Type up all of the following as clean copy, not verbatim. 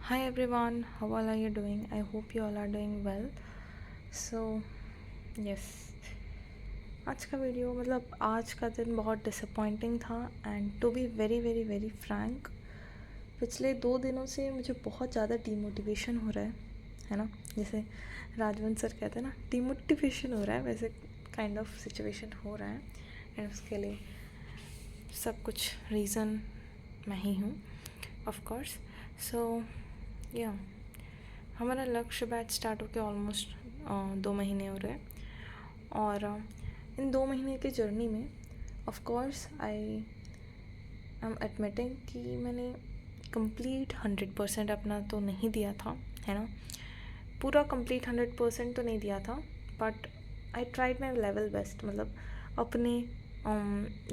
Hi everyone, how all are you doing? I hope you all are doing well. So, yes, आज का video आज का दिन बहुत डिसअपॉइंटिंग था and to be very very very frank पिछले 2 दिनों से मुझे बहुत ज़्यादा डीमोटिवेशन हो रहा है ना। जैसे राजवंत सर कहते हैं ना, डीमोटिवेशन हो रहा है, वैसे काइंड ऑफ सिचुएशन हो रहा है एंड उसके लिए सब कुछ रीज़न मैं ही हूँ ऑफ कोर्स। सो या हमारा लक्ष्य बैच स्टार्ट होकर ऑलमोस्ट 2 महीने हो रहे हैं और इन 2 महीने की जर्नी में of course I am admitting कि मैंने कंप्लीट 100% अपना तो नहीं दिया था, है ना। पूरा कंप्लीट 100% तो नहीं दिया था, but I tried my level best. अपने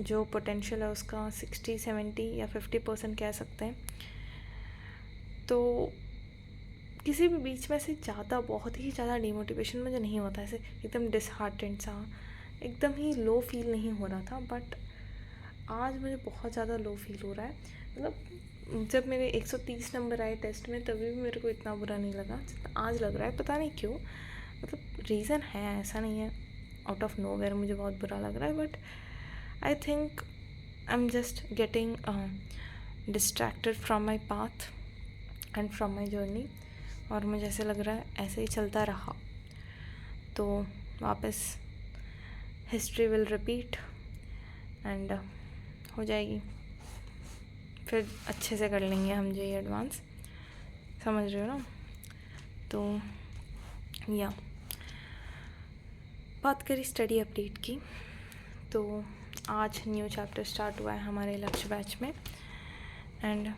जो पोटेंशियल है उसका 60, 70 या 50% कह सकते हैं। तो किसी भी बीच में से ज़्यादा, बहुत ही ज़्यादा डिमोटिवेशन मुझे नहीं होता, ऐसे एकदम डिसहार्टेंड सा, एकदम ही लो फील नहीं हो रहा था। बट आज मुझे बहुत ज़्यादा लो फील हो रहा है। जब मेरे 130 नंबर आए टेस्ट में तभी भी मेरे को इतना बुरा नहीं लगा जितना आज लग रहा है। पता नहीं क्यों, रीज़न है, ऐसा नहीं है आउट ऑफ नोवेयर मुझे बहुत बुरा लग रहा है। But I think I am just getting distracted from my path and from my journey. और मुझे ऐसे लग रहा है ऐसे ही चलता रहा तो वापस हिस्ट्री विल रिपीट एंड हो जाएगी, फिर अच्छे से कर लेंगे हम जेईई एडवांस, समझ रहे हो ना। तो या बात करी स्टडी अपडेट की, तो आज न्यू चैप्टर स्टार्ट हुआ है हमारे लक्ष्य बैच में एंड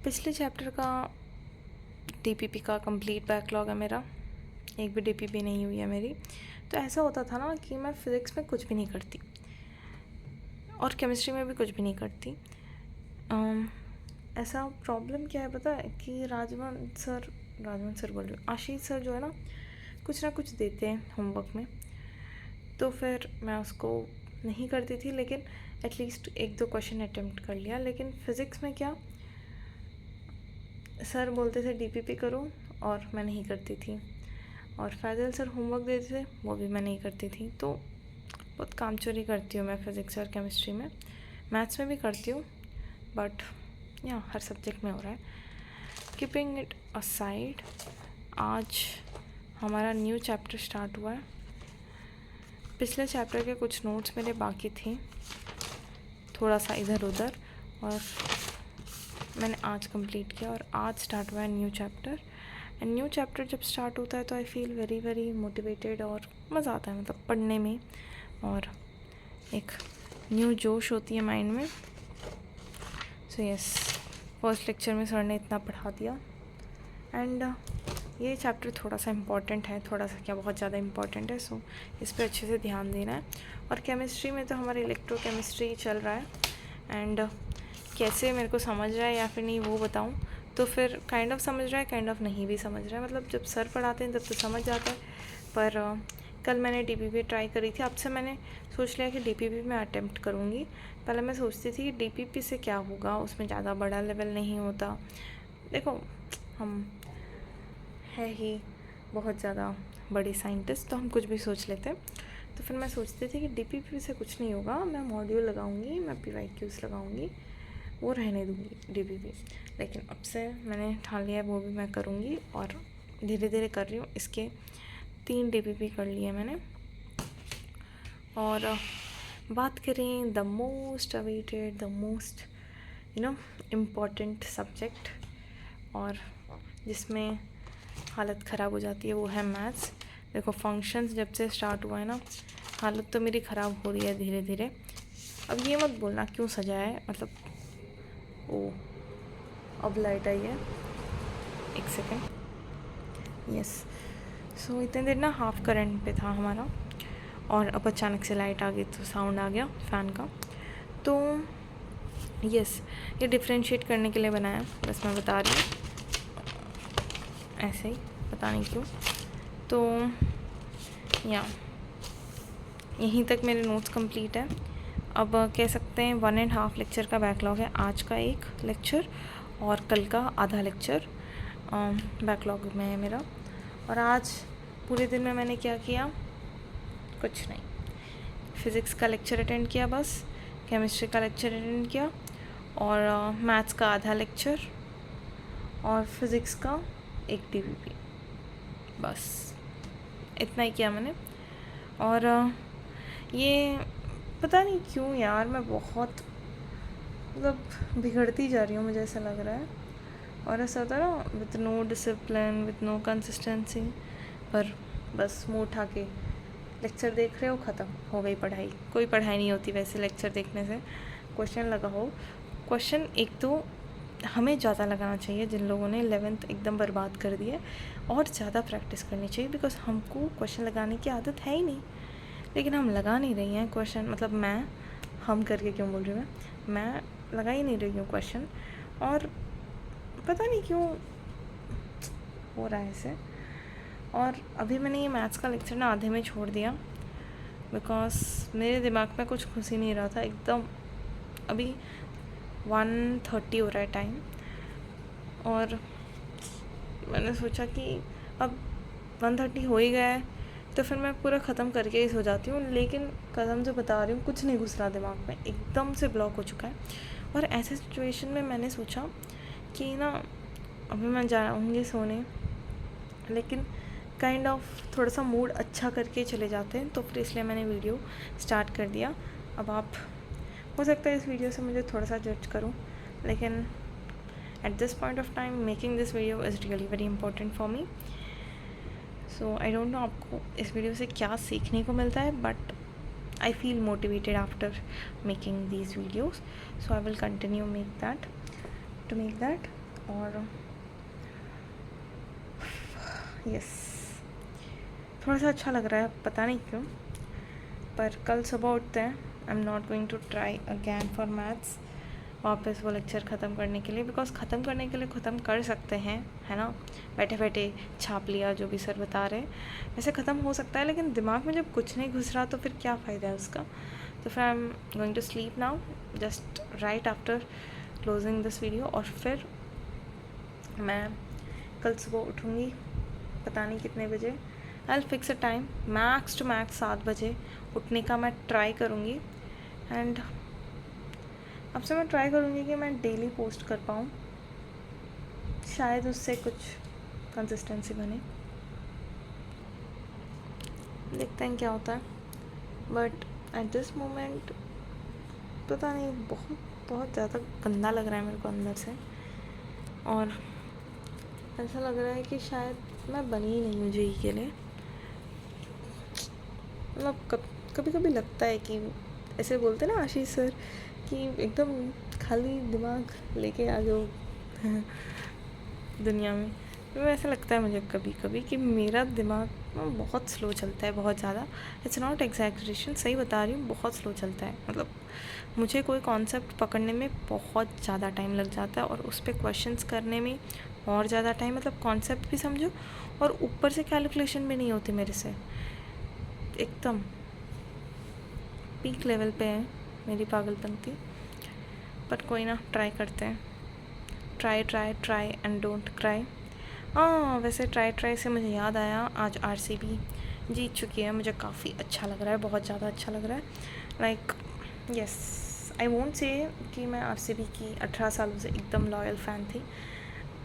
पिछले चैप्टर का डीपीपी का कंप्लीट बैकलॉग है मेरा, एक भी डीपीपी नहीं हुई है मेरी। तो ऐसा होता था ना कि मैं फ़िज़िक्स में कुछ भी नहीं करती और केमिस्ट्री में भी कुछ भी नहीं करती। ऐसा प्रॉब्लम क्या है पता है कि राजवंत सर बोल रहे, आशीष सर जो है ना, कुछ ना कुछ देते हैं होमवर्क में, तो फिर मैं उसको नहीं करती थी, लेकिन एटलीस्ट 1-2 क्वेश्चन अटेम्प्ट कर लिया। लेकिन फ़िज़िक्स में क्या, सर बोलते थे डीपीपी करो और मैं नहीं करती थी, और फैजल सर होमवर्क देते थे वो भी मैं नहीं करती थी। तो बहुत कामचोरी करती हूँ मैं फ़िज़िक्स और केमिस्ट्री में, मैथ्स में भी करती हूँ, बट या हर सब्जेक्ट में हो रहा है। कीपिंग इट असाइड, आज हमारा न्यू चैप्टर स्टार्ट हुआ है। पिछले चैप्टर के कुछ नोट्स मेरे बाकी थे, थोड़ा सा इधर उधर, और मैंने आज कंप्लीट किया और आज स्टार्ट हुआ है new chapter. And new chapter जब स्टार्ट होता है तो I feel very very motivated और मज़ा आता है पढ़ने में, और एक न्यू जोश होती है माइंड में। सो यस, फर्स्ट लेक्चर में सर ने इतना पढ़ा दिया एंड ये चैप्टर थोड़ा सा इम्पॉर्टेंट है, थोड़ा सा क्या बहुत ज़्यादा इम्पॉर्टेंट है। सो इस पर अच्छे से ध्यान देना है। और केमिस्ट्री में तो हमारी इलेक्ट्रोकेमिस्ट्री चल रहा है एंड कैसे मेरे को समझ रहा है या फिर नहीं वो बताऊं, तो फिर काइंड ऑफ समझ रहा है, काइंड ऑफ नहीं भी समझ रहा है। जब सर पढ़ाते हैं तब तो समझ जाता है, पर कल मैंने डीपीपी ट्राई करी थी। अब से मैंने सोच लिया कि डीपीपी मैं अटेम्प्ट करूँगी। पहले मैं सोचती थी कि डीपीपी से क्या होगा, उसमें ज़्यादा बड़ा लेवल नहीं होता। देखो, हम है ही बहुत ज़्यादा बड़ी साइंटिस्ट, तो हम कुछ भी सोच लेते हैं। तो फिर मैं सोचती थी कि डीपीपी से कुछ नहीं होगा, मैं मॉड्यूल लगाऊंगी, मैं पीवाईक्यूज़ लगाऊंगी, वो रहने दूँगी डीपीपी। लेकिन अब से मैंने ठान लिया है वो भी मैं करूँगी, और धीरे धीरे कर रही हूँ। इसके 3 डीपीपी कर लिए मैंने। और बात करें the most awaited, the most important subject, और जिसमें हालत ख़राब हो जाती है, वो है मैथ्स। देखो, फंक्शंस जब से स्टार्ट हुआ है ना, हालत तो मेरी ख़राब हो रही है धीरे धीरे। अब ये मत बोलना क्यों सजाया है, ओ अब लाइट आई है, 1 सेकेंड। यस, सो इतने देर ना हाफ करंट पे था हमारा, और अब अचानक से लाइट आ गई तो साउंड आ गया फ़ैन का। तो यस, ये डिफ्रेंशिएट करने के लिए बनाया, बस मैं बता रही हूँ ऐसे ही, पता नहीं क्यों। तो या यहीं तक मेरे नोट्स कंप्लीट है। अब कह सकते हैं 1.5 लेक्चर का बैकलॉग है, आज का 1 लेक्चर और कल का आधा लेक्चर। बैकलॉग में है मेरा। और आज पूरे दिन में मैंने क्या किया, कुछ नहीं। फिज़िक्स का लेक्चर अटेंड किया बस, केमिस्ट्री का लेक्चर अटेंड किया, और मैथ्स का आधा लेक्चर, और फिज़िक्स का एक DVP, बस इतना ही किया मैंने। और ये पता नहीं क्यों यार, मैं बहुत मतलब बिगड़ती जा रही हूँ, मुझे ऐसा लग रहा है। और ऐसा होता है ना, with no discipline, with no consistency, पर बस मुँह उठा के लेक्चर देख रहे हो, ख़त्म हो गई पढ़ाई। कोई पढ़ाई नहीं होती वैसे लेक्चर देखने से। क्वेश्चन लगाओ, क्वेश्चन एक तो हमें ज़्यादा लगाना चाहिए, जिन लोगों ने 11th एकदम बर्बाद कर दी है, और ज़्यादा प्रैक्टिस करनी चाहिए, बिकॉज हमको क्वेश्चन लगाने की आदत है ही नहीं, लेकिन हम लगा नहीं रही हैं क्वेश्चन। मतलब हम करके क्यों बोल रही हूँ, मैं लगा ही नहीं रही हूँ क्वेश्चन, और पता नहीं क्यों हो रहा है ऐसे। और अभी मैंने ये मैथ्स का लेक्चर ना आधे में छोड़ दिया, बिकॉज मेरे दिमाग में कुछ घुस ही नहीं रहा था एकदम। अभी 1:30 हो रहा है टाइम, और मैंने सोचा कि अब 1:30 हो ही गया है, तो फिर मैं पूरा ख़त्म करके ही सो जाती हूँ। लेकिन कसम से बता रही हूँ, कुछ नहीं घुस रहा दिमाग में, एकदम से ब्लॉक हो चुका है। और ऐसे सिचुएशन में मैंने सोचा कि ना अभी मैं जाऊँगी सोने, लेकिन काइंड ऑफ थोड़ा सा मूड अच्छा करके चले जाते हैं, तो फिर इसलिए मैंने वीडियो स्टार्ट कर दिया। अब आप हो सकता है इस वीडियो से मुझे थोड़ा सा जज करूं, लेकिन at this point of time making this video is really very important for me. So I don't know आपको इस वीडियो से क्या सीखने को मिलता है, but I feel motivated after making these videos, so I will continue make that. और yes, थोड़ा सा अच्छा लग रहा है, पता नहीं क्यों। पर कल सुबह उठते हैं, I am not going to try again for maths वापस वो लेक्चर ख़त्म करने के लिए, बिकॉज ख़त्म करने के लिए ख़त्म कर सकते हैं, है ना, बैठे बैठे छाप लिया जो भी सर बता रहे हैं, वैसे ख़त्म हो सकता है। लेकिन दिमाग में जब कुछ नहीं घुस रहा तो फिर क्या फ़ायदा है उसका। तो फिर I am going to sleep now, just right after closing this video. और फिर मैं कल सुबह उठूँगी, पता नहीं कितने बजे। I fix a time, max to max 7 बजे उठने का मैं ट्राई करूँगी। एंड अब से मैं ट्राई करूँगी कि मैं डेली पोस्ट कर पाऊँ, शायद उससे कुछ कंसिस्टेंसी बने, देखते हैं क्या होता है। बट एट दिस मोमेंट पता नहीं, बहुत बहुत ज़्यादा गंदा लग रहा है मेरे को अंदर से, और ऐसा लग रहा है कि शायद मैं बनी ही नहीं हूँ जेई के लिए। मतलब कभी कभी लगता है कि ऐसे बोलते ना आशीष सर कि एकदम खाली दिमाग लेके आ जाओ दुनिया में, तो ऐसा लगता है मुझे कभी कभी कि मेरा दिमाग बहुत स्लो चलता है, बहुत ज़्यादा। इट्स नॉट एग्जैजरेशन, सही बता रही हूँ, बहुत स्लो चलता है। मतलब मुझे कोई कॉन्सेप्ट पकड़ने में बहुत ज़्यादा टाइम लग जाता है, और उस पर क्वेश्चंस करने में और ज़्यादा टाइम। मतलब कॉन्सेप्ट भी समझो, और ऊपर से कैलकुलेशन भी नहीं होती मेरे से, एकदम पीक लेवल पे है मेरी पागलपंती। पर कोई ना, ट्राई करते हैं। Try and don't cry. वैसे ट्राई से मुझे याद आया, आज RCB जीत चुकी है, मुझे काफ़ी अच्छा लग रहा है, बहुत ज़्यादा अच्छा लग रहा है। Like yes, I won't say कि मैं RCB की 18 सालों से एकदम लॉयल फ़ैन थी।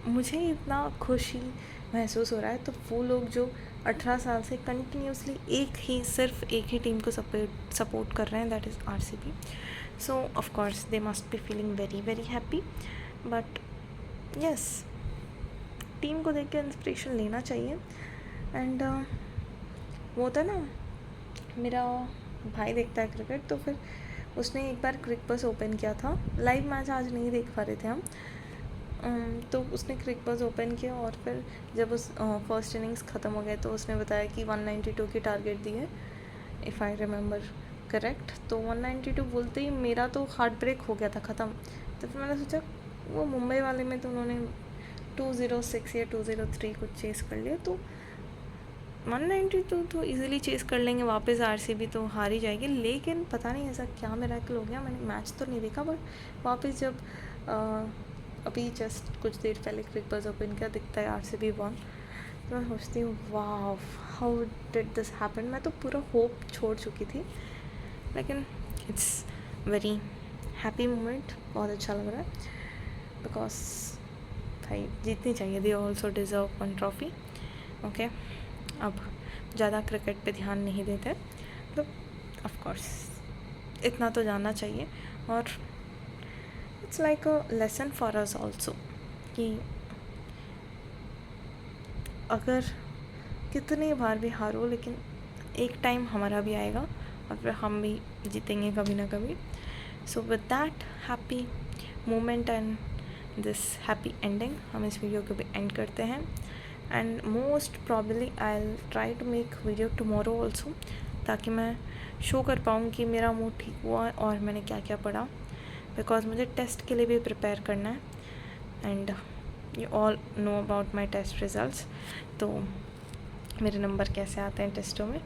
मुझे इतना खुशी महसूस हो रहा है, तो वो लोग जो 18 साल से कंटिन्यूसली सिर्फ एक ही टीम को सपोर्ट कर रहे हैं, that is RCB। So of course they must be feeling very very happy. But yes, team को देख के इंस्पिरेशन लेना चाहिए। एंड वो होता है ना, मेरा भाई देखता है क्रिकेट, तो फिर उसने एक बार क्रिक बस ओपन किया था। लाइव मैच आज नहीं देख पा रहे थे हम, तो उसने क्रिक बस ओपन किया, और फिर जब उस फर्स्ट इनिंग्स ख़त्म हो गए तो उसने बताया कि 192 की टारगेट दी है, इफ़ आई रिमेंबर करेक्ट। तो 192 बोलते ही मेरा तो हार्ट ब्रेक हो गया था, ख़त्म। तो फिर मैंने सोचा वो मुंबई वाले में तो उन्होंने 206 या 203 कुछ चेस कर लिया, तो 192 तो इजीली चेस कर लेंगे वापस। RCB तो हार ही जाएगी। लेकिन पता नहीं ऐसा क्या मिरेकल हो गया, मैंने मैच तो नहीं देखा, बट वापस जब अभी जस्ट कुछ देर पहले क्विक बज़ ओपन किया, दिखता है RCB वॉन। तो मैं सोचती हूँ वाह, हाउ डिड दिस हैपन। मैं तो पूरा होप छोड़ चुकी थी, लेकिन इट्स वेरी हैप्पी मोमेंट, बहुत अच्छा लग रहा है। बिकॉज भाई जीतनी चाहिए, they also deserve one trophy. Okay, अब ज़्यादा क्रिकेट पे ध्यान नहीं देते, मतलब ऑफकोर्स इतना तो जानना चाहिए। और it's like a lesson for us also कि अगर कितनी बार भी हारो, लेकिन एक टाइम हमारा भी आएगा और फिर हम भी जीतेंगे कभी ना कभी। So with that happy moment and this happy ending, हम इस वीडियो को भी एंड करते हैं। And most probably I will try to make video tomorrow also, ताकि मैं शो कर पाऊँ कि मेरा मूड ठीक हुआ और मैंने क्या क्या पढ़ा, बिकॉज मुझे टेस्ट के लिए भी प्रिपेयर करना है। And you all know about my test results, तो मेरे नंबर कैसे आते हैं टेस्टों में,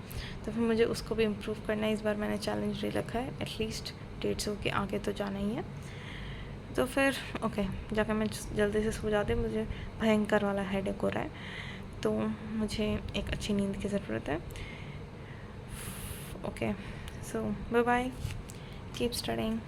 तो फिर मुझे उसको भी इम्प्रूव करना है। इस बार मैंने चैलेंज ले रखा है, एटलीस्ट 150 के आगे तो जाना ही है। तो फिर ओके, जाकर मैं जल्दी से सो जाती, मुझे भयंकर वाला हेडेक हो रहा है, तो मुझे एक अच्छी नींद की ज़रूरत है। ओके, सो बाय बाय, कीप स्टडिंग।